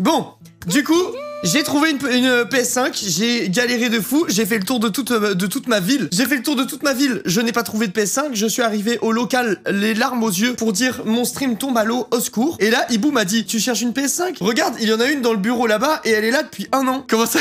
Bon, du coup, j'ai trouvé une PS5, j'ai galéré de fou, j'ai fait le tour de toute ma ville. J'ai fait le tour de toute ma ville, je n'ai pas trouvé de PS5, je suis arrivé au local, les larmes aux yeux, pour dire mon stream tombe à l'eau, au secours. Et là, Ibou m'a dit, tu cherches une PS5? Regarde, il y en a une dans le bureau là-bas et elle est là depuis 1 an. Comment ça,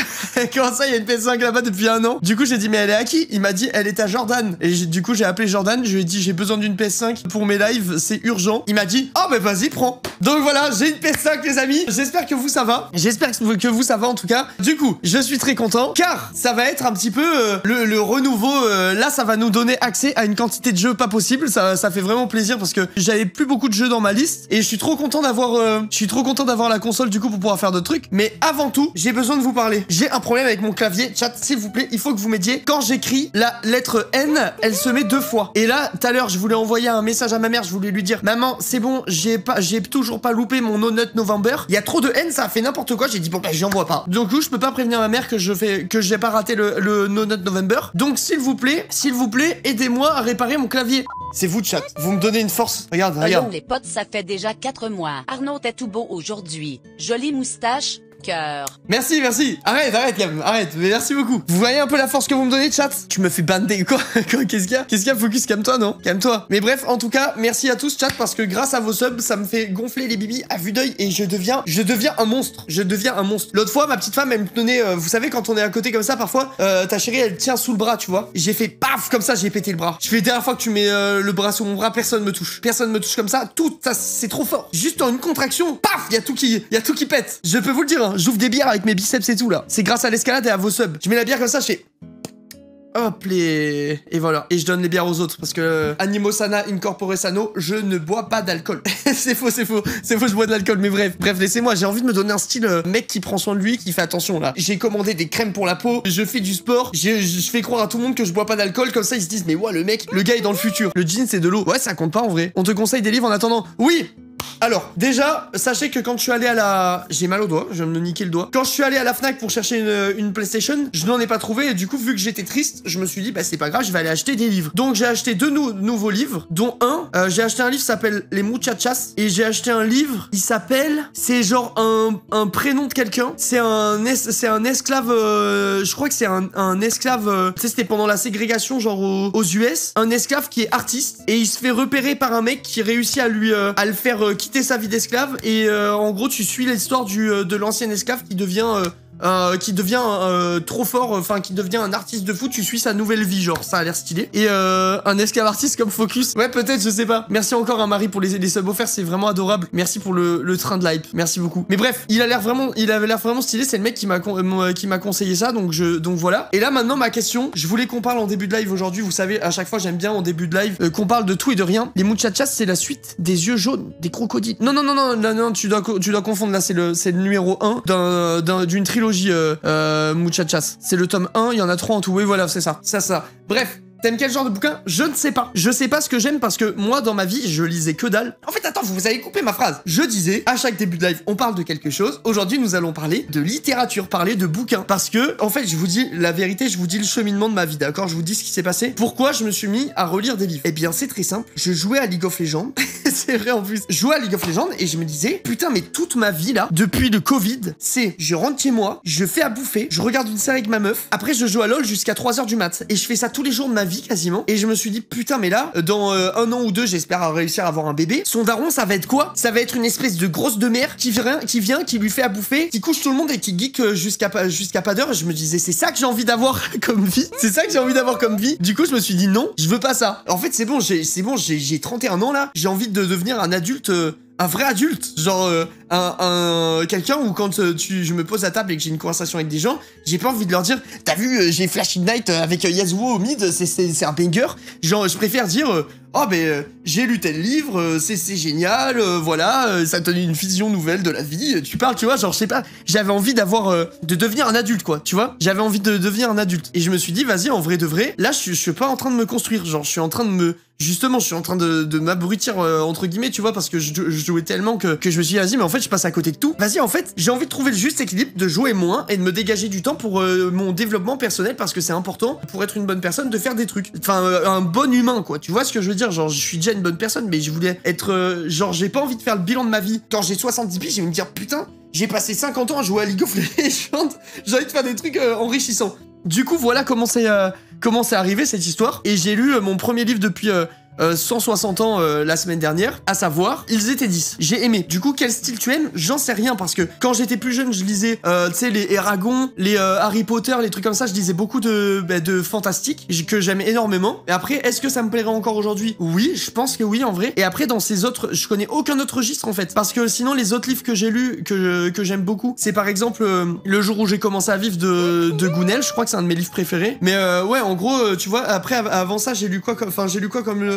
il y a une PS5 là-bas depuis 1 an? Du coup, j'ai dit, mais elle est à qui? Il m'a dit, elle est à Jordan. Et du coup, j'ai appelé Jordan, je lui ai dit, j'ai besoin d'une PS5 pour mes lives, c'est urgent. Il m'a dit, oh bah vas-y, prends. Donc voilà, j'ai une PS5 les amis, j'espère que vous ça va. J'espère que vous ça va en tout cas. Du coup, je suis très content car ça va être un petit peu le renouveau. Là, ça va nous donner accès à une quantité de jeux pas possible. Ça fait vraiment plaisir parce que j'avais plus beaucoup de jeux dans ma liste et je suis trop content d'avoir la console du coup pour pouvoir faire d'autres trucs. Mais avant tout, j'ai besoin de vous parler. J'ai un problème avec mon clavier. Chat, s'il vous plaît, il faut que vous m'aidiez. Quand j'écris la lettre N, elle se met 2 fois. Et là, tout à l'heure, je voulais envoyer un message à ma mère. Je voulais lui dire, maman, c'est bon, j'ai toujours pas loupé mon No Nut November. Il y a trop de N, ça a fait n'importe quoi. J'ai dit bon bah j'en vois pas. Donc je peux pas prévenir ma mère que j'ai pas raté le No Nut November. Donc s'il vous plaît, aidez-moi à réparer mon clavier. C'est vous, chat. Vous me donnez une force. Regarde. Hello les potes, ça fait déjà 4 mois. Arnaud est tout beau aujourd'hui. Jolie moustache. Cœur. Merci. Arrête, Cam. Arrête. Mais merci beaucoup. Vous voyez un peu la force que vous me donnez, chat? Tu me fais bander, quoi? Qu'est-ce qu'il y a? Focus, calme-toi, non? Calme-toi. Mais bref, en tout cas, merci à tous, chat, parce que grâce à vos subs, ça me fait gonfler les bibis à vue d'œil et je deviens un monstre. L'autre fois, ma petite femme, elle me donnait, vous savez, quand on est à côté comme ça, parfois, ta chérie, elle tient sous le bras, tu vois. J'ai fait paf, comme ça, j'ai pété le bras. Je fais la dernière fois que tu mets le bras sous mon bras, personne me touche. Personne me touche comme ça. Tout ça, c'est trop fort. Juste en une contraction, paf, y a tout qui pète. Je peux vous le dire, hein. J'ouvre des bières avec mes biceps et tout là. C'est grâce à l'escalade et à vos subs. Je mets la bière comme ça, je fais... Hop les... Et voilà. Et je donne les bières aux autres parce que animo sana incorpore sano, je ne bois pas d'alcool. c'est faux, je bois de l'alcool. Mais bref, laissez-moi. J'ai envie de me donner un style mec qui prend soin de lui, qui fait attention là. J'ai commandé des crèmes pour la peau, je fais du sport, je fais croire à tout le monde que je bois pas d'alcool, comme ça ils se disent mais ouais le gars est dans le futur. Le jean c'est de l'eau. Ouais, ça compte pas en vrai. On te conseille des livres en attendant. Oui. Alors, déjà, sachez que quand je suis allé à la... J'ai mal au doigt, je viens de me niquer le doigt. Quand je suis allé à la Fnac pour chercher une PlayStation, je n'en ai pas trouvé et du coup, vu que j'étais triste, je me suis dit, bah c'est pas grave, je vais aller acheter des livres. Donc j'ai acheté 2 nouveaux livres, dont j'ai acheté un livre qui s'appelle Les Muchachas et j'ai acheté un livre, il s'appelle... C'est genre un prénom de quelqu'un. C'est un esclave... je crois que c'est un esclave... tu sais, c'était pendant la ségrégation, genre aux US. Un esclave qui est artiste et il se fait repérer par un mec qui réussit à le faire quitter sa vie d'esclave et en gros tu suis l'histoire de l'ancien esclave qui devient trop fort, enfin qui devient un artiste de foot, tu suis sa nouvelle vie, genre ça a l'air stylé. Et un esclave artiste comme Focus, ouais peut-être, je sais pas. Merci encore à Marie pour les subs offerts, c'est vraiment adorable. Merci pour le train de l'hype, merci beaucoup. Mais bref, il avait l'air vraiment stylé, c'est le mec qui m'a conseillé ça, donc voilà. Et là maintenant ma question, je voulais qu'on parle en début de live aujourd'hui, vous savez, à chaque fois j'aime bien en début de live qu'on parle de tout et de rien. Les Muchachas c'est la suite des yeux jaunes, des crocodiles. Non, tu dois confondre là, c'est le numéro 1 d'une trilogie Muchachas. C'est le tome 1, il y en a 3 en tout. Oui, voilà, c'est ça. Bref. T'aimes quel genre de bouquin? Je ne sais pas. Je sais pas ce que j'aime parce que moi, dans ma vie, je lisais que dalle. En fait, attends, vous avez coupé ma phrase. Je disais, à chaque début de live, on parle de quelque chose. Aujourd'hui, nous allons parler de littérature, parler de bouquins. Parce que, en fait, je vous dis la vérité, je vous dis le cheminement de ma vie, d'accord? Je vous dis ce qui s'est passé. Pourquoi je me suis mis à relire des livres? Eh bien, c'est très simple. Je jouais à League of Legends. C'est vrai en plus. Je jouais à League of Legends et je me disais, putain, mais toute ma vie là, depuis le Covid, c'est je rentre chez moi, je fais à bouffer, je regarde une série avec ma meuf, après je joue à LoL jusqu'à 3h du mat. Et je fais ça tous les jours de ma vie quasiment. Et je me suis dit, putain, mais là, dans 1 an ou 2, j'espère réussir à avoir un bébé. Son daron, ça va être quoi? Ça va être une espèce de grosse de mer qui vient, qui lui fait à bouffer, qui couche tout le monde et qui geek jusqu'à pas d'heure. Et je me disais, c'est ça que j'ai envie d'avoir comme vie. Du coup, je me suis dit, non, je veux pas ça. En fait, c'est bon, j'ai 31 ans là. J'ai envie de devenir un adulte. Un vrai adulte, genre quelqu'un où quand je me pose à table et que j'ai une conversation avec des gens, j'ai pas envie de leur dire t'as vu j'ai Flash Ignite avec Yasuo au mid, c'est un banger. Genre je préfère dire oh ben j'ai lu tel livre, c'est génial, voilà, ça te donne une vision nouvelle de la vie. Tu parles, tu vois, genre je sais pas, j'avais envie de devenir un adulte quoi, tu vois. J'avais envie de devenir un adulte et je me suis dit vas-y en vrai de vrai, là je suis pas en train de me construire, genre je suis en train de m'abrutir entre guillemets, tu vois, parce que je jouais tellement que je me suis dit vas-y mais en fait je passe à côté de tout. Vas-y en fait j'ai envie de trouver le juste équilibre, de jouer moins et de me dégager du temps pour mon développement personnel parce que c'est important pour être une bonne personne de faire des trucs. Enfin un bon humain quoi, tu vois ce que je veux dire, genre je suis déjà une bonne personne mais je voulais être genre j'ai pas envie de faire le bilan de ma vie quand j'ai 70 piges et me dire putain J'ai passé 50 ans à jouer à League of Legends. J'ai envie de faire des trucs enrichissants. Du coup, voilà comment c'est arrivé cette histoire. Et j'ai lu mon premier livre depuis 160 ans la semaine dernière, à savoir, Ils étaient 10. J'ai aimé. Du coup, quel style tu aimes? J'en sais rien parce que quand j'étais plus jeune, je lisais, tu sais, les Eragon, les Harry Potter, les trucs comme ça. Je lisais beaucoup de fantastique que j'aime énormément. Et après, est-ce que ça me plairait encore aujourd'hui? Oui, je pense que oui en vrai. Et après, dans ces autres, je connais aucun autre registre en fait, parce que sinon les autres livres que j'ai lus, que j'aime beaucoup, c'est par exemple Le jour où j'ai commencé à vivre de Gounel. Je crois que c'est un de mes livres préférés. Mais ouais, en gros, tu vois, après avant ça, j'ai lu quoi comme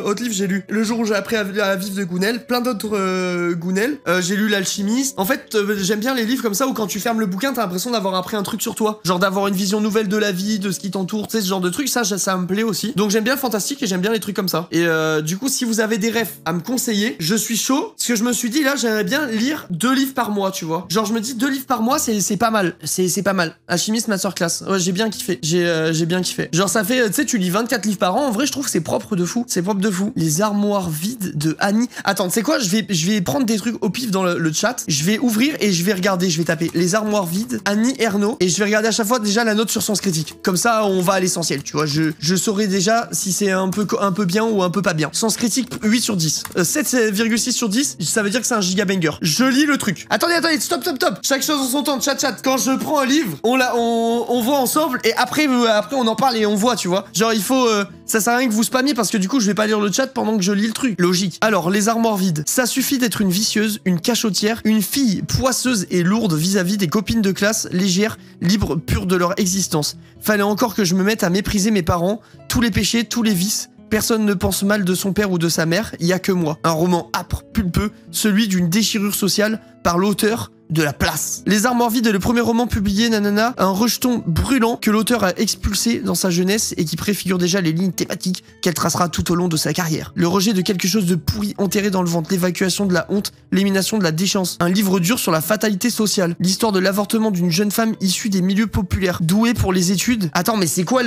autre livre? J'ai lu Le jour où j'ai appris à vivre de Gounel, plein d'autres Gounel. J'ai lu L'Alchimiste. En fait, j'aime bien les livres comme ça où quand tu fermes le bouquin, t'as l'impression d'avoir appris un truc sur toi, genre d'avoir une vision nouvelle de la vie, de ce qui t'entoure, tu sais, ce genre de trucs. Ça me plaît aussi. Donc j'aime bien le fantastique et j'aime bien les trucs comme ça. Et du coup, si vous avez des refs à me conseiller, je suis chaud. Parce que je me suis dit là, j'aimerais bien lire 2 livres par mois, tu vois. Genre je me dis 2 livres par mois, c'est pas mal. C'est pas mal. Alchimiste masterclass. Ouais, j'ai bien kiffé. J'ai bien kiffé. Genre ça fait, tu sais, tu lis 24 livres par an. En vrai, je trouve que c'est propre de fou. C'est propre de fou. Les armoires vides de Annie. Attends, tu sais quoi, je vais prendre des trucs au pif dans le chat. Je vais ouvrir et je vais regarder. Je vais taper les armoires vides Annie Ernaux et je vais regarder à chaque fois déjà la note sur Sens Critique. Comme ça, on va à l'essentiel, tu vois. Je saurai déjà si c'est un peu bien ou un peu pas bien. Sens Critique 8 sur 10. 7,6 sur 10, ça veut dire que c'est un giga banger. Je lis le truc. Attendez, stop. Chaque chose en son temps, chat. Quand je prends un livre, on voit ensemble et après on en parle et on voit, tu vois. Genre il faut ça sert à rien que vous spammiez parce que du coup je vais pas lire le chat pendant que je lis le truc. Logique. Alors, les armoires vides. Ça suffit d'être une vicieuse, une cachotière, une fille poisseuse et lourde vis-à-vis des copines de classe, légères, libres, pures de leur existence. Fallait encore que je me mette à mépriser mes parents, tous les péchés, tous les vices. Personne ne pense mal de son père ou de sa mère, y a que moi. Un roman âpre, pulpeux, celui d'une déchirure sociale par l'auteur de La Place. Les armoires vides est le premier roman publié, nanana, un rejeton brûlant que l'auteur a expulsé dans sa jeunesse et qui préfigure déjà les lignes thématiques qu'elle tracera tout au long de sa carrière. Le rejet de quelque chose de pourri enterré dans le ventre, l'évacuation de la honte, l'élimination de la déchéance. Un livre dur sur la fatalité sociale, l'histoire de l'avortement d'une jeune femme issue des milieux populaires, douée pour les études. Attends, mais c'est quoi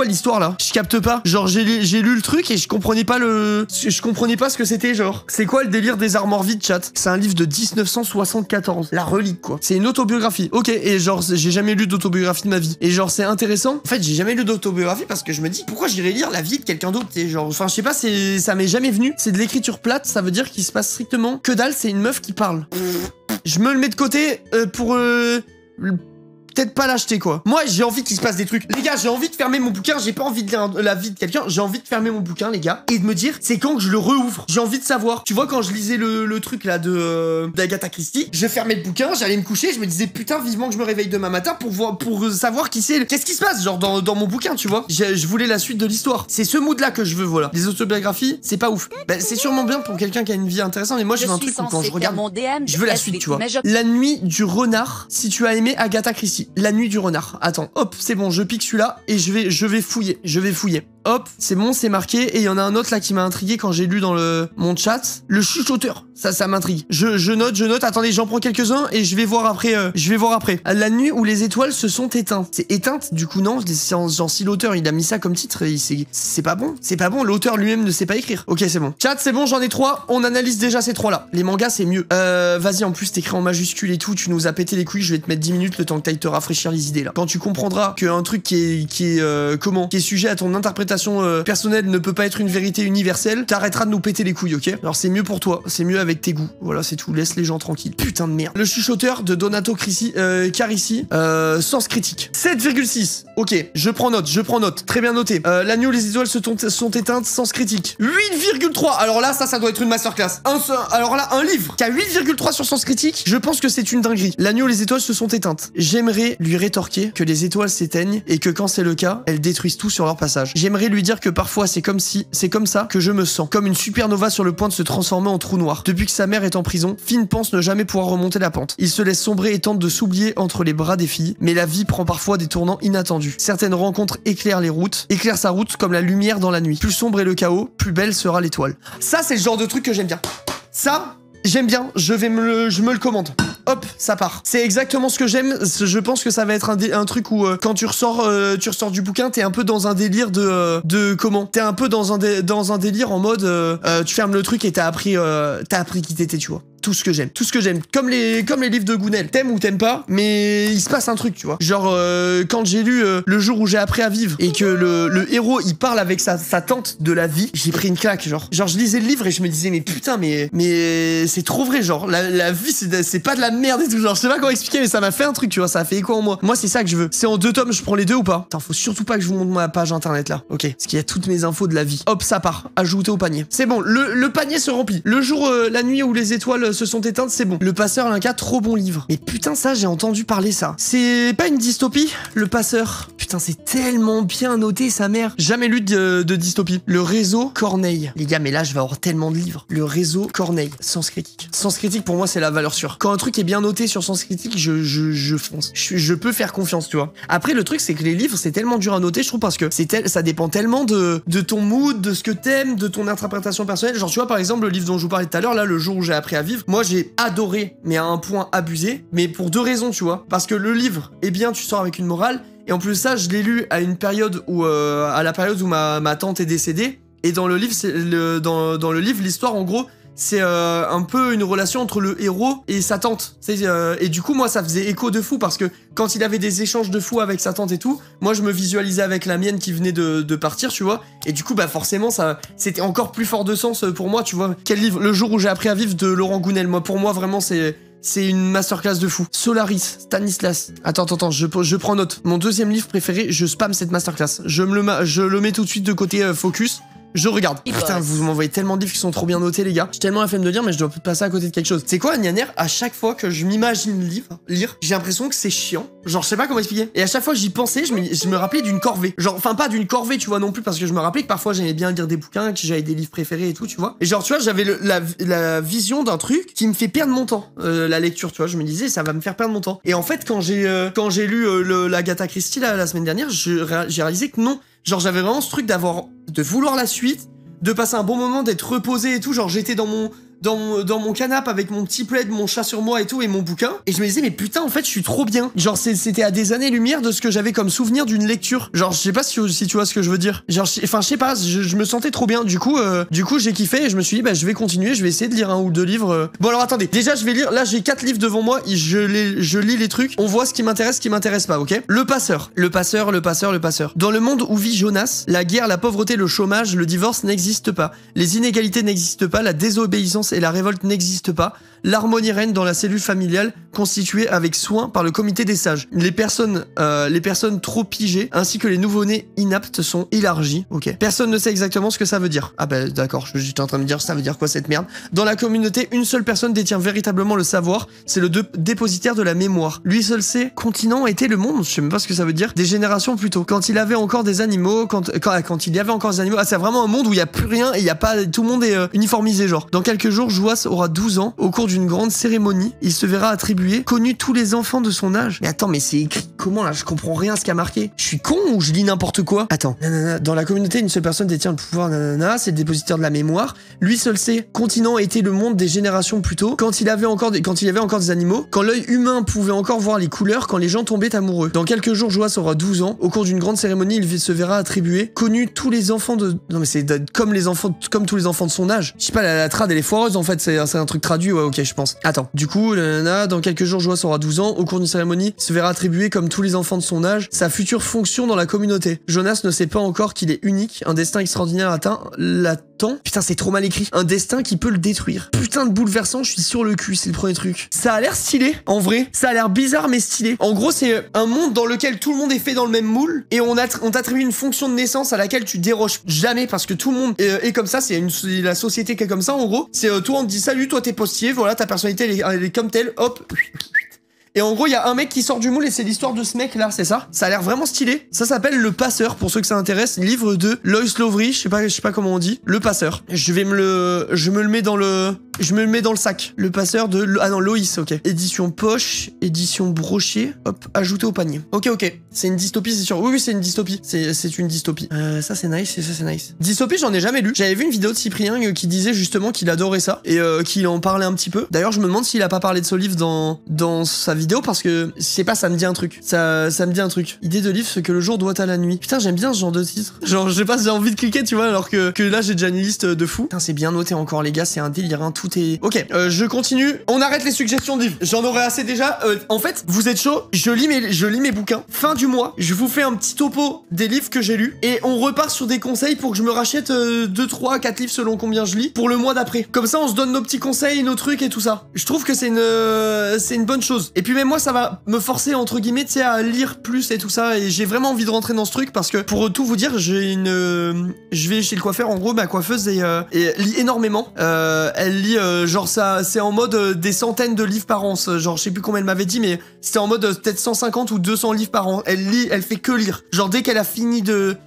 l'histoire là? Je capte pas. Genre j'ai lu le truc et je comprenais pas ce que c'était, genre. C'est quoi le délire des armoires vides, chat? C'est un livre de 1974. La relique, quoi. C'est une autobiographie. Ok, et genre, j'ai jamais lu d'autobiographie de ma vie. Et genre, c'est intéressant. En fait, j'ai jamais lu d'autobiographie parce que je me dis, pourquoi j'irais lire la vie de quelqu'un d'autre? Et genre, enfin, je sais pas, ça m'est jamais venu. C'est de l'écriture plate, ça veut dire qu'il se passe strictement que dalle, c'est une meuf qui parle. Je me le mets de côté pour peut-être pas l'acheter, quoi. Moi, j'ai envie qu'il se passe des trucs. Les gars, j'ai envie de fermer mon bouquin, j'ai pas envie de lire la vie de quelqu'un, j'ai envie de fermer mon bouquin, les gars, et de me dire, c'est quand que je le rouvre. J'ai envie de savoir. Tu vois, quand je lisais le truc, là, d'Agatha Christie, je fermais le bouquin, j'allais me coucher, je me disais, putain, vivement que je me réveille demain matin pour savoir qui c'est, qu'est-ce qui se passe, genre, dans mon bouquin, tu vois. Je voulais la suite de l'histoire. C'est ce mood-là que je veux, voilà. Les autobiographies, c'est pas ouf. Bah, c'est sûrement bien pour quelqu'un qui a une vie intéressante, mais moi, je veux un truc où quand je regarde, je veux la suite, tu vois. La nuit du renard, si tu as aimé Agatha Christie. La nuit du renard. Attends, hop, c'est bon, je pique celui-là et je vais fouiller. Hop, c'est bon, c'est marqué. Et il y en a un autre là qui m'a intrigué quand j'ai lu dans mon chat. Le chuchoteur. Ça m'intrigue. Je note. Attendez, j'en prends quelques-uns et je vais voir après. La nuit où les étoiles se sont éteintes. C'est éteinte, du coup, non. Genre, si l'auteur il a mis ça comme titre, c'est pas bon. C'est pas bon. L'auteur lui-même ne sait pas écrire. Ok, c'est bon. Chat, c'est bon, j'en ai 3. On analyse déjà ces 3-là. Les mangas, c'est mieux. Vas-y, en plus, t'écris en majuscule et tout. Tu nous as pété les couilles. Je vais te mettre 10 minutes le temps que t'ailles te rafraîchir les idées là. Quand tu comprendras qu'un truc qui est sujet à ton interprétation personnelle ne peut pas être une vérité universelle, t'arrêteras de nous péter les couilles, ok? Alors c'est mieux pour toi, c'est mieux avec tes goûts. Voilà, c'est tout, laisse les gens tranquilles. Putain de merde. Le chuchoteur de Donato Carissi, Sens Critique. 7,6. Ok, je prends note. Très bien noté. La nuit où les étoiles sont éteintes, Sens Critique. 8,3. Alors là, ça doit être une masterclass. Alors là, un livre qui a 8,3 sur Sens Critique, je pense que c'est une dinguerie. La nuit où les étoiles se sont éteintes. J'aimerais lui rétorquer que les étoiles s'éteignent et que quand c'est le cas, elles détruisent tout sur leur passage. J'aimerais lui dire que parfois c'est comme ça que je me sens, comme une supernova sur le point de se transformer en trou noir. Depuis que sa mère est en prison, Finn pense ne jamais pouvoir remonter la pente. Il se laisse sombrer et tente de s'oublier entre les bras des filles, mais la vie prend parfois des tournants inattendus. Certaines rencontres éclairent sa route comme la lumière dans la nuit. Plus sombre est le chaos, plus belle sera l'étoile. Ça, c'est le genre de truc que j'aime bien. Ça, j'aime bien, je me le commande. Hop, ça part. C'est exactement ce que j'aime. Je pense que ça va être un truc où quand tu ressors du bouquin, t'es un peu dans un délire t'es un peu dans un délire en mode tu fermes le truc et t'as appris qui t'étais, tu vois. tout ce que j'aime. Tout ce que j'aime. Comme les livres de Gounel. T'aimes ou t'aimes pas, mais il se passe un truc, tu vois. Genre, quand j'ai lu Le jour où j'ai appris à vivre et que le héros, il parle avec sa tante de la vie, j'ai pris une claque, genre. Genre, je lisais le livre et je me disais, mais putain, mais c'est trop vrai, genre. La vie, c'est pas de la merde et tout. Genre, je sais pas comment expliquer, mais ça m'a fait un truc, tu vois. Ça a fait écho en moi. Moi, c'est ça que je veux. C'est en 2 tomes, je prends les 2 ou pas? Attends, faut surtout pas que je vous montre ma page internet là. Ok. Parce qu'il y a toutes mes infos de la vie. Hop, ça part. Ajouté au panier. C'est bon, le panier se remplit. Le jour, la nuit où les étoiles se sont éteintes, c'est bon. Le Passeur, l'Inca, trop bon livre. Mais putain, ça, j'ai entendu parler ça. C'est pas une dystopie, Le Passeur. Putain, c'est tellement bien noté, sa mère. Jamais lu de dystopie. Le réseau Corneille. Les gars, mais là, je vais avoir tellement de livres. Le réseau Corneille. Sens critique. Sens critique, pour moi, c'est la valeur sûre. Quand un truc est bien noté sur Sens critique, je fonce. Je peux faire confiance, tu vois. Après, le truc, c'est que les livres, c'est tellement dur à noter, je trouve, parce que ça dépend tellement de ton mood, de ce que t'aimes, de ton interprétation personnelle. Genre, tu vois, par exemple, le livre dont je vous parlais tout à l'heure, là, Le jour où j'ai appris à vivre, moi, j'ai adoré, mais à un point abusé, mais pour 2 raisons, tu vois. Parce que le livre, eh bien, tu sors avec une morale, et en plus ça, je l'ai lu à une période où, à la période où ma tante est décédée, et dans le livre, dans le livre, l'histoire, en gros, c'est un peu une relation entre le héros et sa tante. Et du coup, moi, ça faisait écho de fou parce que quand il avait des échanges de fou avec sa tante et tout, moi, je me visualisais avec la mienne qui venait de partir, tu vois. Et du coup, bah forcément, c'était encore plus fort de sens pour moi, tu vois. Quel livre? Le jour où j'ai appris à vivre de Laurent Gounel. Moi, pour moi, vraiment, c'est une masterclass de fou. Solaris, Stanislas. Attends, je prends note. Mon 2e livre préféré, je spam cette masterclass. Je le mets tout de suite de côté focus. Je regarde. Putain, vous m'envoyez tellement de livres qui sont trop bien notés, les gars. J'ai tellement la flemme de lire, mais je dois passer à côté de quelque chose. C'est quoi, Gnaner? À chaque fois que je m'imagine lire, j'ai l'impression que c'est chiant. Genre, je sais pas comment expliquer. Et à chaque fois que j'y pensais, je me rappelais d'une corvée. Genre, enfin, pas d'une corvée, tu vois, non plus, parce que je me rappelais que parfois j'aimais bien lire des bouquins, que j'avais des livres préférés et tout, tu vois. Et genre, tu vois, j'avais la vision d'un truc qui me fait perdre mon temps. La lecture, tu vois. Je me disais, ça va me faire perdre mon temps. Et en fait, quand j'ai lu l'Agatha Christie la semaine dernière, j'ai réalisé que non. Genre, j'avais vraiment ce truc de vouloir la suite, de passer un bon moment, d'être reposé et tout. Genre, j'étais dans mon canapé avec mon petit plaid, mon chat sur moi et tout, et mon bouquin. Et je me disais, mais putain, en fait, je suis trop bien. Genre, c'était à des années-lumière de ce que j'avais comme souvenir d'une lecture. Genre, je sais pas si tu vois ce que je veux dire. Genre, enfin, je sais pas, je me sentais trop bien. Du coup, j'ai kiffé et je me suis dit, bah, je vais continuer, je vais essayer de lire 1 ou 2 livres. Bon, alors, attendez. Déjà, je vais lire. Là, j'ai 4 livres devant moi. Je lis les trucs. On voit ce qui m'intéresse pas, ok? Le Passeur. Dans le monde où vit Jonas, la guerre, la pauvreté, le chômage, le divorce n'existent pas. Les inégalités n'existent pas. La désobéissance et la révolte n'existent pas. L'harmonie règne dans la cellule familiale constituée avec soin par le comité des sages. Les personnes trop pigées ainsi que les nouveau-nés inaptes sont élargies. Ok. Personne ne sait exactement ce que ça veut dire. Ah bah d'accord, j'étais en train de me dire ça veut dire quoi cette merde. Dans la communauté, une seule personne détient véritablement le savoir, c'est le dépositaire de la mémoire. Lui seul sait, continent était le monde, je sais même pas ce que ça veut dire, des générations plus tôt. Quand il avait encore des animaux, quand il y avait encore des animaux, c'est vraiment un monde où il y a plus rien et il y a pas, tout le monde est uniformisé genre. Dans quelques jours, Joas aura 12 ans. Au cours d'une grande cérémonie, il se verra attribuer connu tous les enfants de son âge. Mais attends, mais c'est écrit comment là? Je comprends rien à ce qui a marqué. Je suis con ou je lis n'importe quoi? Attends. Nanana. Dans la communauté, une seule personne détient le pouvoir. Nanana. C'est le dépositaire de la mémoire. Lui seul sait. Continent était le monde des générations plus tôt. Quand il y avait encore des animaux. Quand l'œil humain pouvait encore voir les couleurs. Quand les gens tombaient amoureux. Dans quelques jours, Joas aura 12 ans. Au cours d'une grande cérémonie, il se verra attribuer connu tous les enfants de. Non mais c'est comme tous les enfants de son âge. Je sais pas, la trad elle est foireuse en fait. C'est un truc traduit. Ouais, ok, je pense. Attends. Du coup, dans quelques jours, Joas aura 12 ans. Au cours d'une cérémonie, il se verra attribuer comme tous les enfants de son âge sa future fonction dans la communauté. Jonas ne sait pas encore qu'il est unique. Un destin extraordinaire l'attend. Putain, c'est trop mal écrit. Un destin qui peut le détruire. Putain de bouleversant, je suis sur le cul, c'est le premier truc. Ça a l'air stylé, en vrai. Ça a l'air bizarre, mais stylé. En gros, c'est un monde dans lequel tout le monde est fait dans le même moule et on t'attribue une fonction de naissance à laquelle tu déroges jamais parce que tout le monde est comme ça. C'est la société qui est comme ça, en gros. C'est toi, on te dit salut, toi t'es postier, voilà, ta personnalité elle est comme telle, hop. Et en gros, il y a un mec qui sort du moule et c'est l'histoire de ce mec-là, c'est ça? Ça a l'air vraiment stylé. Ça s'appelle Le Passeur, pour ceux que ça intéresse. Livre de Lois Lowry, je sais pas comment on dit. Le Passeur. Je me le mets dans le sac. Le Passeur de... Ah non, Loïs, ok. Édition poche, édition brochée. Hop, ajouté au panier. Ok. C'est une dystopie, c'est sûr. Oui, c'est une dystopie. C'est une dystopie. Ça, c'est nice, et ça, c'est nice. Dystopie, j'en ai jamais lu. J'avais vu une vidéo de Cyprien qui disait justement qu'il adorait ça et qu'il en parlait un petit peu. D'ailleurs, je me demande s'il a pas parlé de ce livre dans sa vidéo parce que, je sais pas, ça me dit un truc. Ça me dit un truc. Idée de livre, ce que le jour doit à la nuit. Putain, j'aime bien ce genre de titre. Genre, je sais pas, j'ai envie de cliquer, tu vois, alors que là, j'ai déjà une liste de fou. Putain, c'est bien noté encore, les gars, c'est un délire, hein. Tout tout est... Ok, je continue. On arrête les suggestions de livres. J'en aurais assez déjà. En fait, vous êtes chaud, je lis mes bouquins. Fin du mois, je vous fais un petit topo des livres que j'ai lus. Et on repart sur des conseils pour que je me rachète 2, 3, 4 livres selon combien je lis pour le mois d'après. Comme ça, on se donne nos petits conseils, nos trucs et tout ça. Je trouve que c'est une bonne chose. Et puis même moi, ça va me forcer, entre guillemets, tu sais, à lire plus et tout ça. Et j'ai vraiment envie de rentrer dans ce truc parce que, pour tout vous dire, je vais chez le coiffeur. En gros, ma coiffeuse et lit énormément. Elle lit, genre, ça, c'est en mode des centaines de livres par an. Genre, je sais plus combien elle m'avait dit, mais c'était en mode peut-être 150 ou 200 livres par an. Elle lit, elle fait que lire. Genre, dès qu'elle a fini de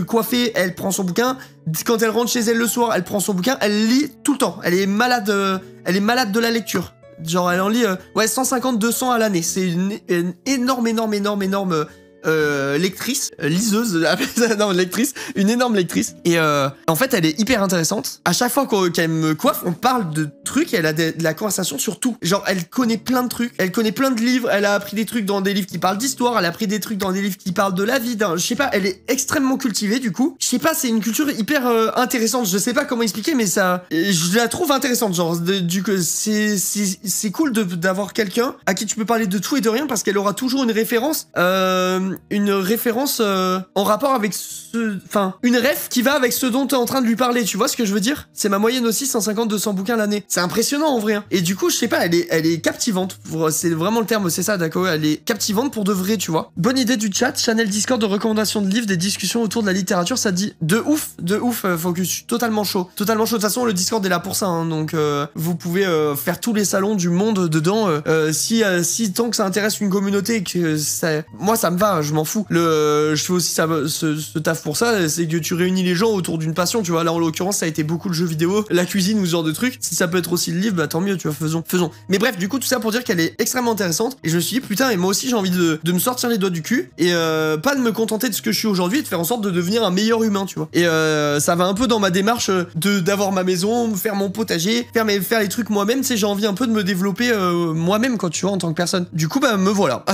coiffer, elle prend son bouquin. Quand elle rentre chez elle le soir, elle prend son bouquin. Elle lit tout le temps. Elle est malade de la lecture. Genre, elle en lit, 150, 200 à l'année. C'est une énorme lectrice, liseuse, non, lectrice, une énorme lectrice. Et en fait, elle est hyper intéressante. À chaque fois qu'elle me coiffe, on parle de trucs et elle a de la conversation sur tout. Genre, elle connaît plein de trucs, elle connaît plein de livres, elle a appris des trucs dans des livres qui parlent d'histoire, elle a appris des trucs dans des livres qui parlent de la vie, je sais pas, elle est extrêmement cultivée du coup. Je sais pas, c'est une culture hyper intéressante, je sais pas comment expliquer, mais ça, je la trouve intéressante, genre, c'est cool d'avoir quelqu'un à qui tu peux parler de tout et de rien parce qu'elle aura toujours une référence en rapport avec une ref qui va avec ce dont t'es en train de lui parler, tu vois ce que je veux dire? C'est ma moyenne aussi, 150-200 bouquins l'année. C'est impressionnant en vrai. Hein. Et du coup, je sais pas, elle est captivante. C'est vraiment le terme, c'est ça, d'accord? Elle est captivante pour de vrai, tu vois. Bonne idée du chat, channel Discord de recommandations de livres, des discussions autour de la littérature, ça dit de ouf, Focus. Je suis totalement chaud. Totalement chaud. De toute façon, le Discord est là pour ça, hein, donc vous pouvez faire tous les salons du monde dedans. Si tant que ça intéresse une communauté et que ça... Moi, ça me va, je m'en fous. Je fais aussi ce taf pour ça, c'est que tu réunis les gens autour d'une passion, tu vois. Là, en l'occurrence, ça a été beaucoup le jeu vidéo, la cuisine ou ce genre de trucs. Si ça peut être aussi le livre, bah tant mieux, tu vois, faisons. Mais bref, du coup, tout ça pour dire qu'elle est extrêmement intéressante. Et je me suis dit, putain, et moi aussi, j'ai envie de me sortir les doigts du cul et pas de me contenter de ce que je suis aujourd'hui et de faire en sorte de devenir un meilleur humain, tu vois. Et ça va un peu dans ma démarche d'avoir ma maison, faire mon potager, faire les trucs moi-même, tu sais, j'ai envie un peu de me développer moi-même, quand tu vois, en tant que personne. Du coup, bah, me voilà.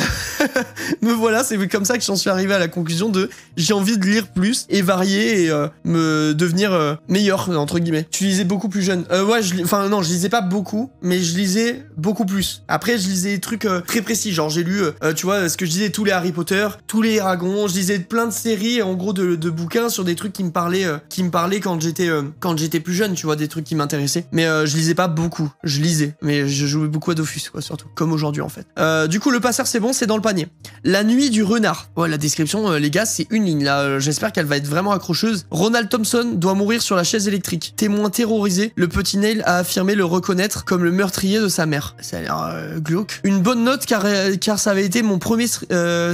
Me voilà, c'est comme ça que j'en suis arrivé à la conclusion de j'ai envie de lire plus et varier et me devenir meilleur, entre guillemets. Tu lisais beaucoup plus jeune. Je lisais pas beaucoup, mais je lisais beaucoup plus. Après, je lisais des trucs très précis, genre j'ai lu, tu vois, ce que je disais, tous les Harry Potter, tous les Eragon, je lisais plein de séries, en gros, de bouquins sur des trucs qui me parlaient quand j'étais plus jeune, tu vois, des trucs qui m'intéressaient. Mais je lisais pas beaucoup, je lisais, mais je jouais beaucoup à Dofus, quoi, surtout, comme aujourd'hui, en fait. Du coup, le passeur, c'est bon, c'est dans le panier. La nuit du renard. Ouais, la description, les gars, c'est une ligne, là, j'espère qu'elle va être vraiment accrocheuse. Ronald Thompson doit mourir sur la chaise électrique. Témoin terrorisé, le petit Neil a affirmé le reconnaître comme le meurtrier de sa mère. Ça a l'air glauque. Une bonne note car ça avait été mon premier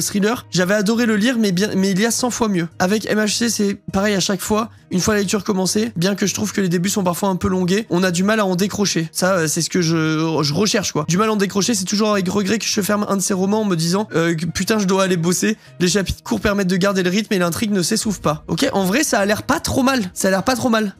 thriller. J'avais adoré le lire, mais il y a 100 fois mieux. Avec MHC, c'est pareil à chaque fois. Une fois la lecture commencée, bien que je trouve que les débuts sont parfois un peu longués, on a du mal à en décrocher. Ça, c'est ce que je recherche, quoi. Du mal à en décrocher, c'est toujours avec regret que je ferme un de ces romans en me disant que putain, je dois aller bosser. Les chapitres courts permettent de garder le rythme et l'intrigue ne s'essouffle pas. Ok, en vrai, ça a l'air pas trop mal.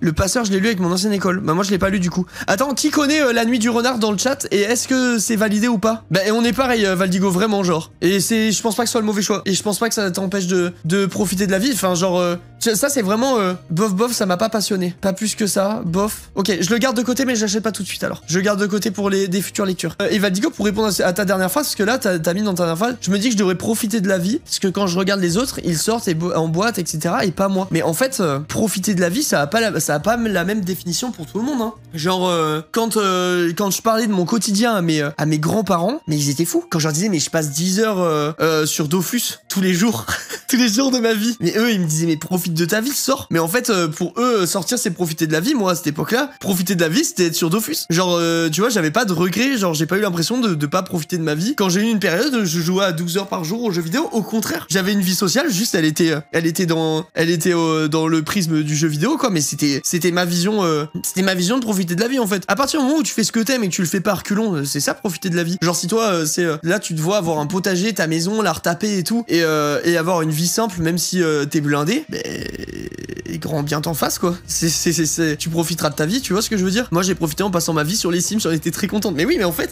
Le passeur, je l'ai lu avec mon ancienne école. Bah moi, je l'ai pas lu du coup. Attends, qui connaît La Nuit du Renard dans le chat et est-ce que c'est validé ou pas? Bah on est pareil, Valdigo, vraiment, genre. Et je pense pas que ce soit le mauvais choix. Et je pense pas que ça t'empêche de profiter de la vie. Enfin, genre, ça c'est vraiment bof, ça m'a pas passionné. Pas plus que ça, bof. Ok, je le garde de côté, mais je l'achète pas tout de suite alors. Je le garde de côté pour des futures lectures. Et Valdigo, pour répondre à ta dernière phrase, parce que là, t'as mis dans ta dernière phrase, je me dis que je devrais profiter de la vie, parce que quand je regarde les autres, ils sortent en boîte, etc., et pas moi. Mais en fait, profiter de la vie, ça a pas la même définition pour tout le monde, hein. Genre, quand je parlais de mon quotidien à mes grands-parents, mais ils étaient fous. Quand je leur disais, mais je passe 10 heures sur Dofus tous les jours, tous les jours de ma vie. Mais eux, ils me disaient, mais profite de ta vie, sors. Mais en fait, pour eux, sortir, c'est profiter de la vie. Moi, à cette époque-là, profiter de la vie, c'était être sur Dofus. Genre, tu vois, j'avais pas de regrets. Genre, j'ai pas eu l'impression de pas profiter de ma vie. Quand j'ai eu une période, je jouais à 12 heures par jour aux jeux vidéo. Au contraire, j'avais une vie sociale. Juste, elle était dans le prisme du jeu vidéo, quoi. Mais c'était ma vision de profiter de la vie, en fait. À partir du moment où tu fais ce que t'aimes et que tu le fais pas à reculons, c'est ça, profiter de la vie. Genre, si toi, là, tu te vois avoir un potager, ta maison, la retaper et tout, et avoir une vie simple, même si t'es blindé, grand bien t'en face, quoi. Tu profiteras de ta vie, tu vois ce que je veux dire? Moi, j'ai profité en passant ma vie sur les Sims, j'en étais très contente. Mais oui, mais en fait,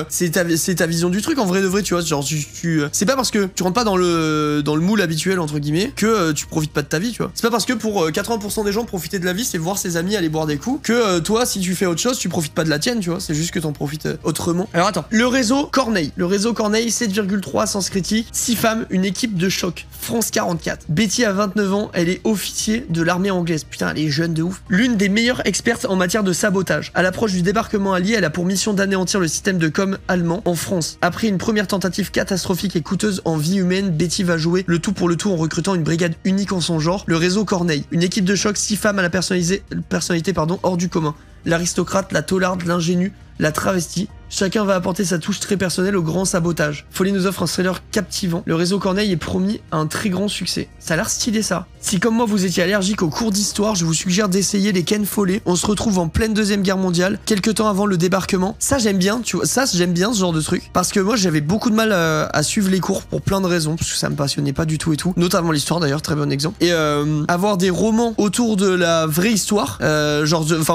c'est ta vision du truc, en vrai de vrai, tu vois. Genre, c'est pas parce que tu rentres pas dans le moule habituel, entre guillemets, que tu profites pas de ta vie, tu vois. C'est pas parce que pour 80% des gens, profiter de la vie, c'est voir ses amis aller boire des coups, que toi, si tu fais autre chose, tu profites pas de la tienne, tu vois. C'est juste que t'en profites autrement. Alors attends, le réseau Corneille. Le réseau Corneille, 7,3 sens critique, 6 femmes, une équipe de choc. France 44. Betty a 29 ans, elle est officier de l'armée anglaise. Putain, elle est jeune de ouf. L'une des meilleures expertes en matière de sabotage. À l'approche du débarquement allié, elle a pour mission d'anéantir le système de com allemand en France. Après une première tentative catastrophique et coûteuse en vie humaine, Betty va jouer le tout pour le tout en recrutant une brigade unique en son genre, le réseau Corneille. Une équipe de choc, 6 femmes à la personnalité hors du commun. L'aristocrate, la taularde, l'ingénue, la travestie. Chacun va apporter sa touche très personnelle au grand sabotage. Folly nous offre un thriller captivant. Le réseau Corneille est promis à un très grand succès. Ça a l'air stylé ça. Si comme moi vous étiez allergique aux cours d'histoire, je vous suggère d'essayer les Ken Follett. On se retrouve en pleine Deuxième Guerre mondiale, quelques temps avant le débarquement. Ça j'aime bien, tu vois. Ça j'aime bien ce genre de truc. Parce que moi j'avais beaucoup de mal à suivre les cours pour plein de raisons. Parce que ça me passionnait pas du tout et tout. Notamment l'histoire d'ailleurs, très bon exemple. Et avoir des romans autour de la vraie histoire.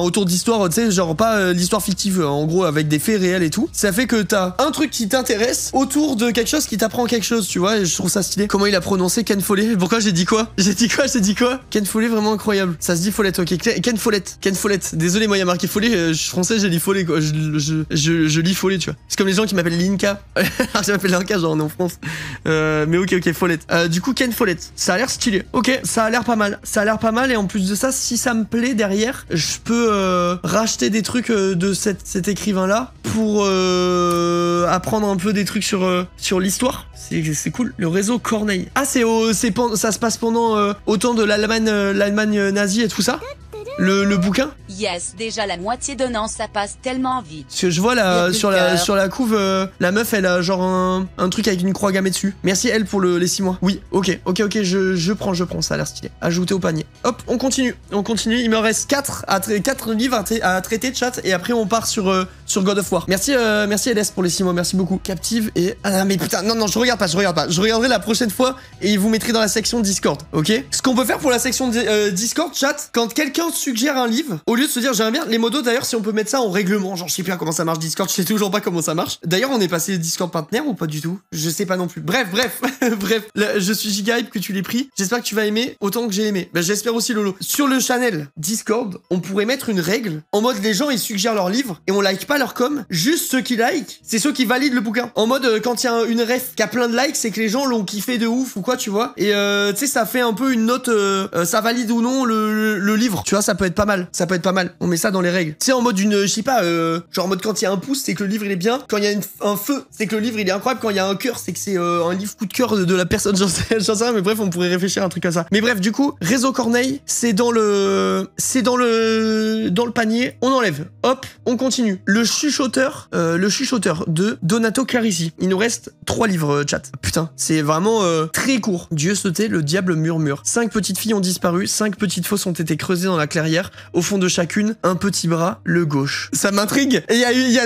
Autour d'histoire, tu sais, genre pas l'histoire fictive, en gros avec des faits réels et tout. Ça fait que t'as un truc qui t'intéresse autour de quelque chose qui t'apprend quelque chose, tu vois, et je trouve ça stylé. Comment il a prononcé Ken Follett? Pourquoi j'ai dit quoi? J'ai dit quoi? Ken Follett, vraiment incroyable. Ça se dit Follett, ok. Ken Follett. Désolé, moi il y a marqué Follett, je suis français, j'ai dit Follett, quoi. Je lis Follett, tu vois. C'est comme les gens qui m'appellent Linka. Je m'appelle Linka, genre on est en France. Mais ok, Follett. Du coup, Ken Follett, ça a l'air stylé. Ok, ça a l'air pas mal. Et en plus de ça, si ça me plaît derrière, je peux racheter des trucs de cet écrivain-là pour apprendre un peu des trucs sur l'histoire. C'est cool. Le réseau Corneille. Ah, ça se passe pendant autant de l'Allemagne nazie et tout ça. Le bouquin? Yes, déjà la moitié d'un an, ça passe tellement vite. Parce que je vois sur la couve, la meuf, elle a genre un truc avec une croix gammée dessus. Merci elle pour les 6 mois. Oui, ok, je prends, ça a l'air stylé. Ajouter au panier. Hop, on continue. Il me reste 4 livres à traiter de chat et après on part sur God of War. Merci LS pour les 6 mois, merci beaucoup. Captive et... Ah mais putain, non, je regarde pas. Je regarderai la prochaine fois et vous mettrez dans la section Discord, ok? Ce qu'on peut faire pour la section Discord, chat, quand quelqu'un suggère un livre, au lieu de se dire j'aimerais bien les modos, d'ailleurs si on peut mettre ça en règlement, genre je sais pas comment ça marche Discord, je sais toujours pas comment ça marche. D'ailleurs on est passé Discord partenaire ou pas du tout? Je sais pas non plus. Bref, là, je suis giga hype que tu l'aies pris. J'espère que tu vas aimer autant que j'ai aimé. Bah j'espère aussi Lolo. Sur le channel Discord, on pourrait mettre une règle en mode les gens ils suggèrent leurs livres et on like pas leur com, juste ceux qui like, c'est ceux qui valident le bouquin. En mode quand il y a une ref qui a plein de likes, c'est que les gens l'ont kiffé de ouf ou quoi, tu vois. Et tu sais ça fait un peu une note ça valide ou non le livre. Tu vois, ça peut être pas mal. On met ça dans les règles. Tu sais, en mode je sais pas, genre en mode quand il y a un pouce, c'est que le livre il est bien. Quand il y a un feu, c'est que le livre il est incroyable. Quand il y a un cœur, c'est que c'est un livre coup de cœur de la personne. J'en sais rien, mais bref, on pourrait réfléchir à un truc à ça. Mais bref, du coup, réseau Corneille, c'est dans le panier. On enlève. Hop, on continue. Le chuchoteur de Donato Clarissi. Il nous reste 3 livres, chat. Putain, c'est vraiment très court. Dieu se tait, le diable murmure. 5 petites filles ont disparu, 5 petites fosses ont été creusées dans la clairière. Au fond de chacune, un petit bras, le gauche. Ça m'intrigue. Et il y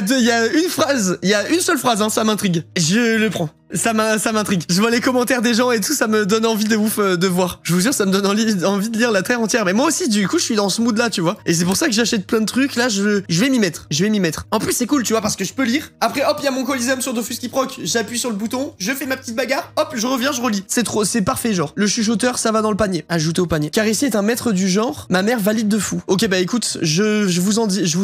a une seule phrase, hein, ça m'intrigue. Je le prends. Ça m'intrigue. Je vois les commentaires des gens et tout, ça me donne envie de ouf de voir. Je vous jure, ça me donne envie de lire la terre entière. Mais moi aussi, du coup, je suis dans ce mood là, tu vois. Et c'est pour ça que j'achète plein de trucs. Là, je vais m'y mettre. En plus, c'est cool, tu vois, parce que je peux lire. Après, hop, il y a mon Coliseum sur Dofus qui proc. J'appuie sur le bouton, je fais ma petite bagarre. Hop, je reviens, je relis. C'est parfait, genre. Le chuchoteur, ça va dans le panier. Ajouter au panier. Carissi est un maître du genre. Ma mère valide de fou. Ok, bah écoute, je vous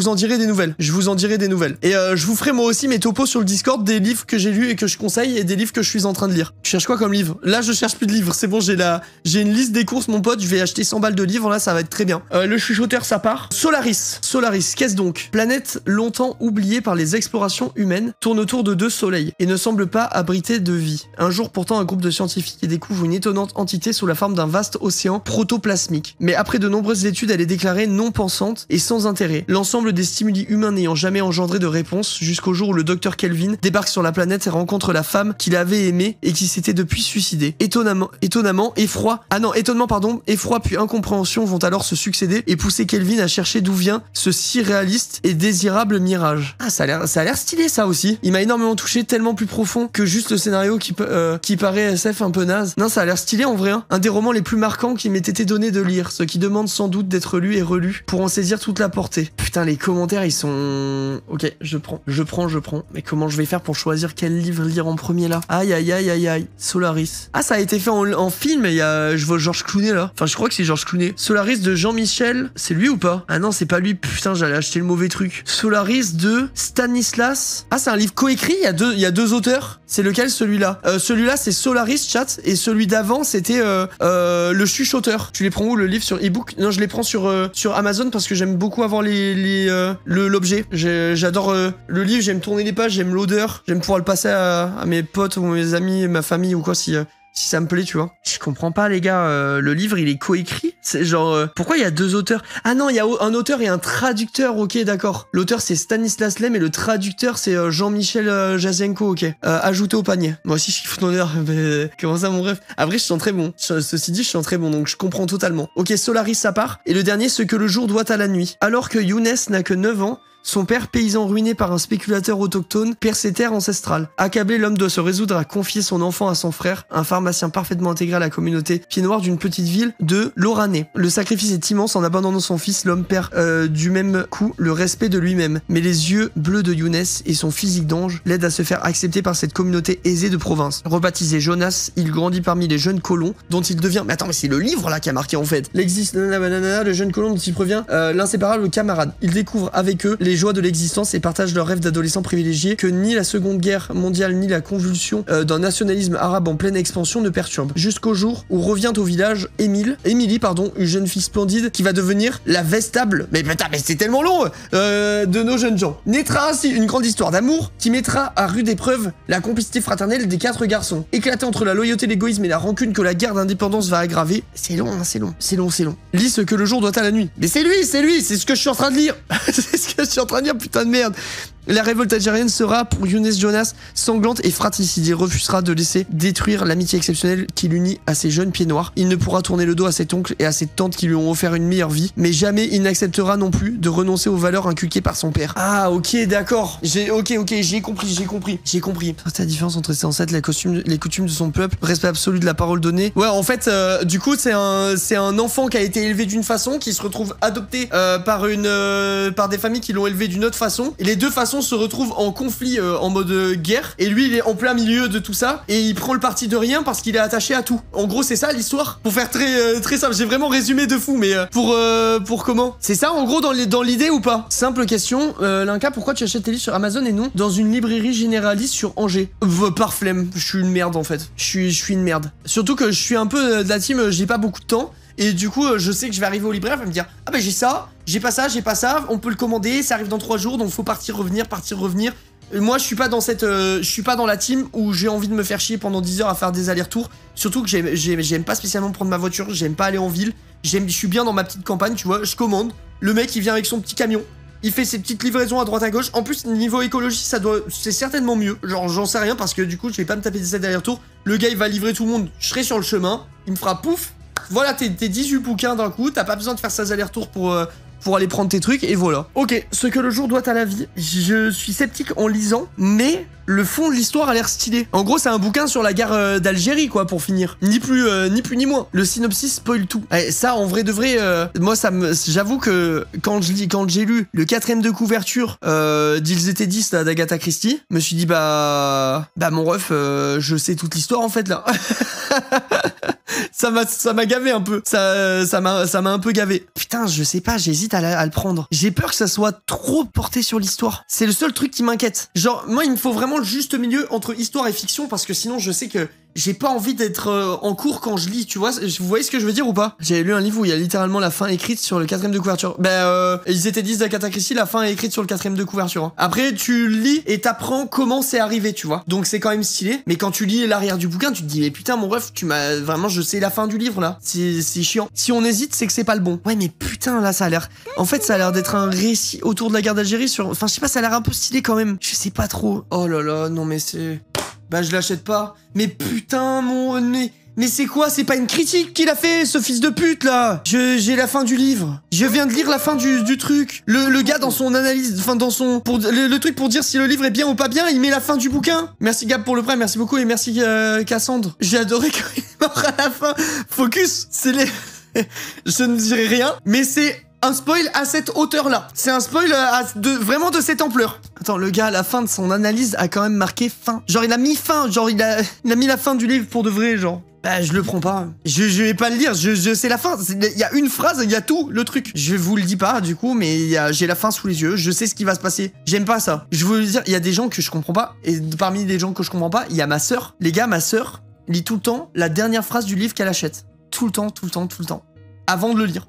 en dirai des nouvelles. Et je vous ferai moi aussi mes topos sur le Discord des livres que j'ai lus et que je conseille et des livres que je suis en train de lire. Tu cherches quoi comme livre? Là, je cherche plus de livres. C'est bon, j'ai une liste des courses, mon pote. Je vais acheter 100 balles de livres. Là, ça va être très bien. Le chuchoteur, ça part. Solaris, qu'est-ce donc? Planète longtemps oubliée par les explorations humaines, tourne autour de 2 soleils et ne semble pas abriter de vie. Un jour, pourtant, un groupe de scientifiques y découvre une étonnante entité sous la forme d'un vaste océan protoplasmique. Mais après de nombreuses études, elle est déclarée non pensante et sans intérêt. L'ensemble des stimuli humains n'ayant jamais engendré de réponse jusqu'au jour où le docteur Kelvin débarque sur la planète et rencontre la femme qu'il avait aimé et qui s'était depuis suicidé. Étonnamment, effroi puis incompréhension vont alors se succéder et pousser Kelvin à chercher d'où vient ce si réaliste et désirable mirage. Ah, ça a l'air stylé ça aussi. Il m'a énormément touché, tellement plus profond que juste le scénario qui paraît SF un peu naze. Non, ça a l'air stylé en vrai. Hein. Un des romans les plus marquants qui m'ait été donné de lire, ce qui demande sans doute d'être lu et relu pour en saisir toute la portée. Putain, les commentaires ils sont... Ok, je prends. Mais comment je vais faire pour choisir quel livre lire en premier là? Aïe. Solaris. Ah, ça a été fait en film et je vois Georges Clooney là. Enfin, je crois que c'est Georges Clooney. Solaris de Jean-Michel, c'est lui ou pas? Ah non, c'est pas lui. Putain, j'allais acheter le mauvais truc. Solaris de Stanislas. Ah, c'est un livre coécrit, il y a deux auteurs. C'est lequel celui-là? Celui-là c'est Solaris chat et celui d'avant c'était Le Chuchoteur. Tu les prends où le livre sur ebook? Non, je les prends sur Amazon parce que j'aime beaucoup avoir l'objet. J'adore le livre, j'aime tourner les pages, j'aime l'odeur, j'aime pouvoir le passer à mes potes ou mes amis, ma famille ou quoi si ça me plaît, tu vois. Je comprends pas, les gars. Le livre, il est coécrit. C'est genre... pourquoi il y a deux auteurs? Ah non, il y a un auteur et un traducteur. Ok, d'accord. L'auteur, c'est Stanislas Lem et le traducteur, c'est Jean-Michel Jazenko. Ok. Ajouté au panier. Moi aussi, je kiffe l'honneur. Mais comment ça, mon rêve? Après, je sens très bon. Ceci dit, je sens très bon, donc je comprends totalement. Ok, Solaris, ça part. Et le dernier, ce que le jour doit à la nuit. Alors que Younes n'a que 9 ans, son père, paysan ruiné par un spéculateur autochtone, perd ses terres ancestrales. Accablé, l'homme doit se résoudre à confier son enfant à son frère, un pharmacien parfaitement intégré à la communauté pied noir d'une petite ville de Loranais. Le sacrifice est immense. En abandonnant son fils, l'homme perd du même coup le respect de lui-même. Mais les yeux bleus de Younes et son physique d'ange l'aident à se faire accepter par cette communauté aisée de province. Rebaptisé Jonas, il grandit parmi les jeunes colons dont il devient... Mais attends, mais c'est le livre là qui a marqué en fait. L'existe, le jeune colon dont il provient l'inséparable camarade. Il découvre avec eux les joies de l'existence et partagent leurs rêves d'adolescents privilégiés que ni la Seconde Guerre mondiale ni la convulsion d'un nationalisme arabe en pleine expansion ne perturbent. Jusqu'au jour où revient au village Émilie, une jeune fille splendide qui va devenir la vestable, mais putain, mais c'est tellement long, de nos jeunes gens. Naîtra ainsi une grande histoire d'amour qui mettra à rude épreuve la complicité fraternelle des 4 garçons. Éclaté entre la loyauté, l'égoïsme et la rancune que la guerre d'indépendance va aggraver. C'est long, hein, c'est long. Lis ce que le jour doit à la nuit. Mais c'est lui, c'est ce que je suis en train de lire. C'est ce que je suis en train de lire, putain de merde. La révolte algérienne sera pour Younes Jonas sanglante et fratricide. Il refusera de laisser détruire l'amitié exceptionnelle qui l'unit à ses jeunes pieds noirs. Il ne pourra tourner le dos à cet oncle et à cette tante qui lui ont offert une meilleure vie, mais jamais il n'acceptera non plus de renoncer aux valeurs inculquées par son père. Ah, ok, d'accord. Ok, j'ai compris. C'est la différence entre ses ancêtres, les coutumes de son peuple, respect absolu de la parole donnée. Ouais, en fait, du coup, c'est un enfant qui a été élevé d'une façon, qui se retrouve adopté par des familles qui l'ont élevé d'une autre façon. Et les deux façons se retrouve en conflit en mode guerre et lui il est en plein milieu de tout ça et il prend le parti de rien parce qu'il est attaché à tout. En gros c'est ça l'histoire. Pour faire très simple, j'ai vraiment résumé de fou mais pour comment? C'est ça en gros dans l'idée ou pas? Simple question, Linka, pourquoi tu achètes tes livres sur Amazon et non dans une librairie généraliste sur Angers? Par flemme, je suis une merde en fait. Je suis une merde. Surtout que je suis un peu de la team, j'ai pas beaucoup de temps. Et du coup, je sais que je vais arriver au libraire, il va me dire « Ah bah j'ai ça, j'ai pas ça, on peut le commander, ça arrive dans 3 jours, donc faut partir, revenir. » Et moi, je suis pas dans la team où j'ai envie de me faire chier pendant 10 heures à faire des allers-retours. Surtout que j'aime pas spécialement prendre ma voiture, j'aime pas aller en ville. Je suis bien dans ma petite campagne, tu vois, je commande. Le mec, il vient avec son petit camion. Il fait ses petites livraisons à droite à gauche. En plus, niveau écologie, c'est certainement mieux. Genre, j'en sais rien parce que du coup, je vais pas me taper des allers-retours. Le gars, il va livrer tout le monde. Je serai sur le chemin. Il me fera pouf. Voilà, t'es 18 bouquins d'un coup, t'as pas besoin de faire 16 allers-retours pour aller prendre tes trucs, et voilà. Ok, ce que le jour doit à la vie, je suis sceptique en lisant, mais le fond de l'histoire a l'air stylé. En gros, c'est un bouquin sur la guerre d'Algérie, quoi, pour finir. Ni plus ni moins. Le synopsis spoil tout. Et ça, en vrai de vrai, moi, j'avoue que quand j'ai lu le 4ème de couverture d'Ils étaient 10 d'Agatha Christie, je me suis dit, bah mon ref, je sais toute l'histoire, en fait, là. Ça m'a gavé un peu. Ça m'a un peu gavé. Putain, je sais pas, j'hésite à le prendre. J'ai peur que ça soit trop porté sur l'histoire. C'est le seul truc qui m'inquiète. Genre, moi, il me faut vraiment le juste milieu entre histoire et fiction parce que sinon, je sais que j'ai pas envie d'être en cours quand je lis, tu vois. Vous voyez ce que je veux dire ou pas? J'avais lu un livre où il y a littéralement la fin écrite sur le 4ème de couverture. Ils étaient 10 d'Agatha Christie, la fin est écrite sur le 4ème de couverture. Hein. Après, tu lis et t'apprends comment c'est arrivé, tu vois. Donc c'est quand même stylé. Mais quand tu lis l'arrière du bouquin, tu te dis, mais putain, mon ref, vraiment, je sais la fin du livre, là. C'est chiant. Si on hésite, c'est que c'est pas le bon. Ouais, mais putain, là, ça a l'air d'être un récit autour de la guerre d'Algérie enfin, je sais pas, ça a l'air un peu stylé quand même. Je sais pas trop. Oh là là, non, mais c'est... Bah, je l'achète pas. Mais putain, Mais c'est quoi? C'est pas une critique qu'il a fait, ce fils de pute, là? J'ai la fin du livre. Je viens de lire la fin du truc. Le gars, dans son analyse, enfin, dans son... le truc pour dire si le livre est bien ou pas bien, il met la fin du bouquin. Merci Gab pour le prêt, merci beaucoup, et merci Cassandre. J'ai adoré quand il est mort à la fin. Focus, c'est les... Je ne dirai rien, mais c'est... un spoil à cette hauteur-là. C'est un spoil vraiment de cette ampleur. Attends, le gars, à la fin de son analyse, a quand même marqué fin. Genre, il a mis fin. Genre, il a mis la fin du livre pour de vrai, genre. Bah, je le prends pas. Je vais pas le lire. C'est la fin. Il y a une phrase, il y a tout, le truc. Je vous le dis pas, du coup, mais j'ai la fin sous les yeux. Je sais ce qui va se passer. J'aime pas ça. Je veux dire, il y a des gens que je comprends pas. Et parmi les gens que je comprends pas, il y a ma sœur. Les gars, ma sœur lit tout le temps la dernière phrase du livre qu'elle achète. Tout le temps, tout le temps, tout le temps. Avant de le lire.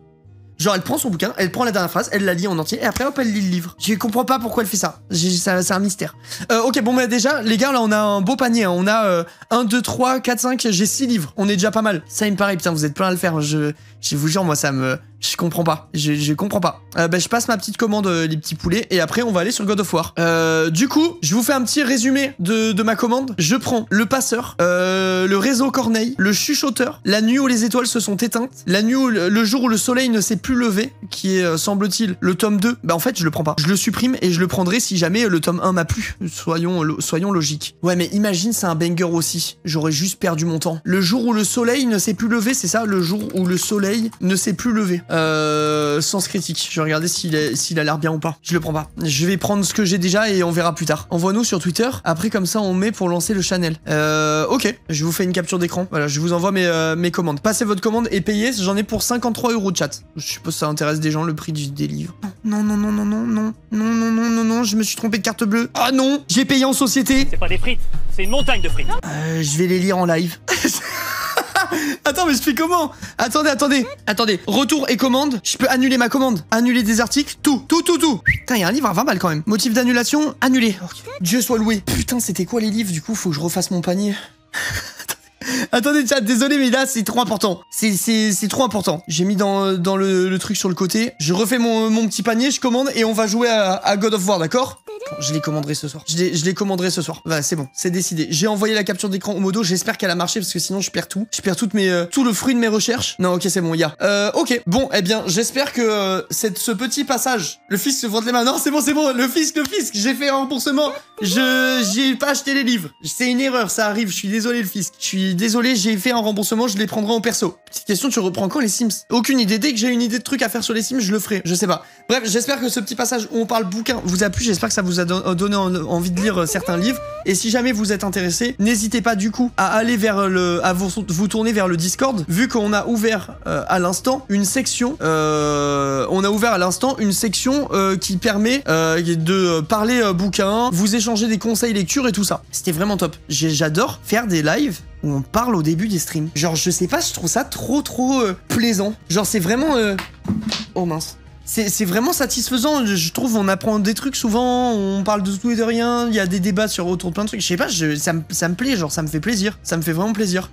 Genre, elle prend son bouquin, elle prend la dernière phrase, elle la lit en entier, et après, hop, elle lit le livre. Je comprends pas pourquoi elle fait ça. C'est un mystère. Ok, bon, bah déjà, les gars, là, on a un beau panier. Hein. On a 1, 2, 3, 4, 5, j'ai 6 livres. On est déjà pas mal. Ça, il me paraît, putain, vous êtes plein à le faire. Je vous jure, moi, ça me... Je comprends pas. Je comprends pas. Bah, je passe ma petite commande, les petits poulets, et après, on va aller sur God of War. Du coup, je vous fais un petit résumé de ma commande. Je prends le passeur, le réseau Corneille, le chuchoteur, la nuit où les étoiles se sont éteintes, la nuit où le jour où le soleil ne s'est plus levé, qui est, semble-t-il, le tome 2. Bah, en fait, je le prends pas. Je le supprime et je le prendrai si jamais le tome 1 m'a plu. Soyons logiques. Ouais, mais imagine, c'est un banger aussi. J'aurais juste perdu mon temps. Le jour où le soleil ne s'est plus levé, c'est ça? Le jour où le soleil ne s'est plus levé. Sens critique. Je vais regarder s'il a l'air bien ou pas. Je le prends pas. Je vais prendre ce que j'ai déjà et on verra plus tard. Envoie-nous sur Twitter. Après, comme ça, on met pour lancer le channel. Ok. Je vous fais une capture d'écran. Voilà, je vous envoie mes commandes. Passez votre commande et payez. J'en ai pour 53 € de chat. Je suppose que ça intéresse des gens, le prix des livres. Non, non, non, non, non, non, non, non, non, non, non, je me suis trompé de carte bleue. Ah non, j'ai payé en société. C'est pas des frites, c'est une montagne de frites. Je vais les lire en live. Attends, mais je fais comment? Attendez. Retour et commande. Je peux annuler ma commande. Annuler des articles. Tout. Putain, il y a un livre à 20 balles quand même. Motif d'annulation, annulé. Dieu soit loué. Putain, c'était quoi les livres? Du coup, faut que je refasse mon panier. Attendez, chat, désolé, mais là, c'est trop important. C'est trop important. J'ai mis dans le truc sur le côté. Je refais mon petit panier, je commande et on va jouer à God of War, d'accord? Bon, je les commanderai ce soir. Je les commanderai ce soir. Voilà, c'est bon, c'est décidé. J'ai envoyé la capture d'écran au modo. J'espère qu'elle a marché parce que sinon, je perds tout. Je perds tout le fruit de mes recherches. Non, ok, c'est bon, il y a. Ok, bon, eh bien, j'espère que ce petit passage... Le fisc se frotte les mains. Non, c'est bon, le fisc. J'ai fait un remboursement. J'ai pas acheté les livres. C'est une erreur, ça arrive. Je suis désolé, le fisc. Je suis désolé, j'ai fait un remboursement, je les prendrai en perso. Petite question, tu reprends quand les Sims? Aucune idée. Dès que j'ai une idée de truc à faire sur les Sims, je le ferai. Je sais pas. Bref, j'espère que ce petit passage où on parle bouquin vous a plu. J'espère que ça vous a donné envie de lire certains livres. Et si jamais vous êtes intéressé, n'hésitez pas du coup à aller vers vous tourner vers le Discord, vu qu'on a ouvert à l'instant une section. Qui permet de parler bouquin, vous échanger des conseils lecture et tout ça. C'était vraiment top. J'adore faire des lives où on parle au début des streams. Genre, je sais pas, je trouve ça trop plaisant. Genre, c'est vraiment... Oh mince. C'est vraiment satisfaisant, je trouve. On apprend des trucs souvent, on parle de tout et de rien, il y a des débats autour de plein de trucs. Je sais pas, ça me plaît, genre, ça me fait plaisir. Ça me fait vraiment plaisir.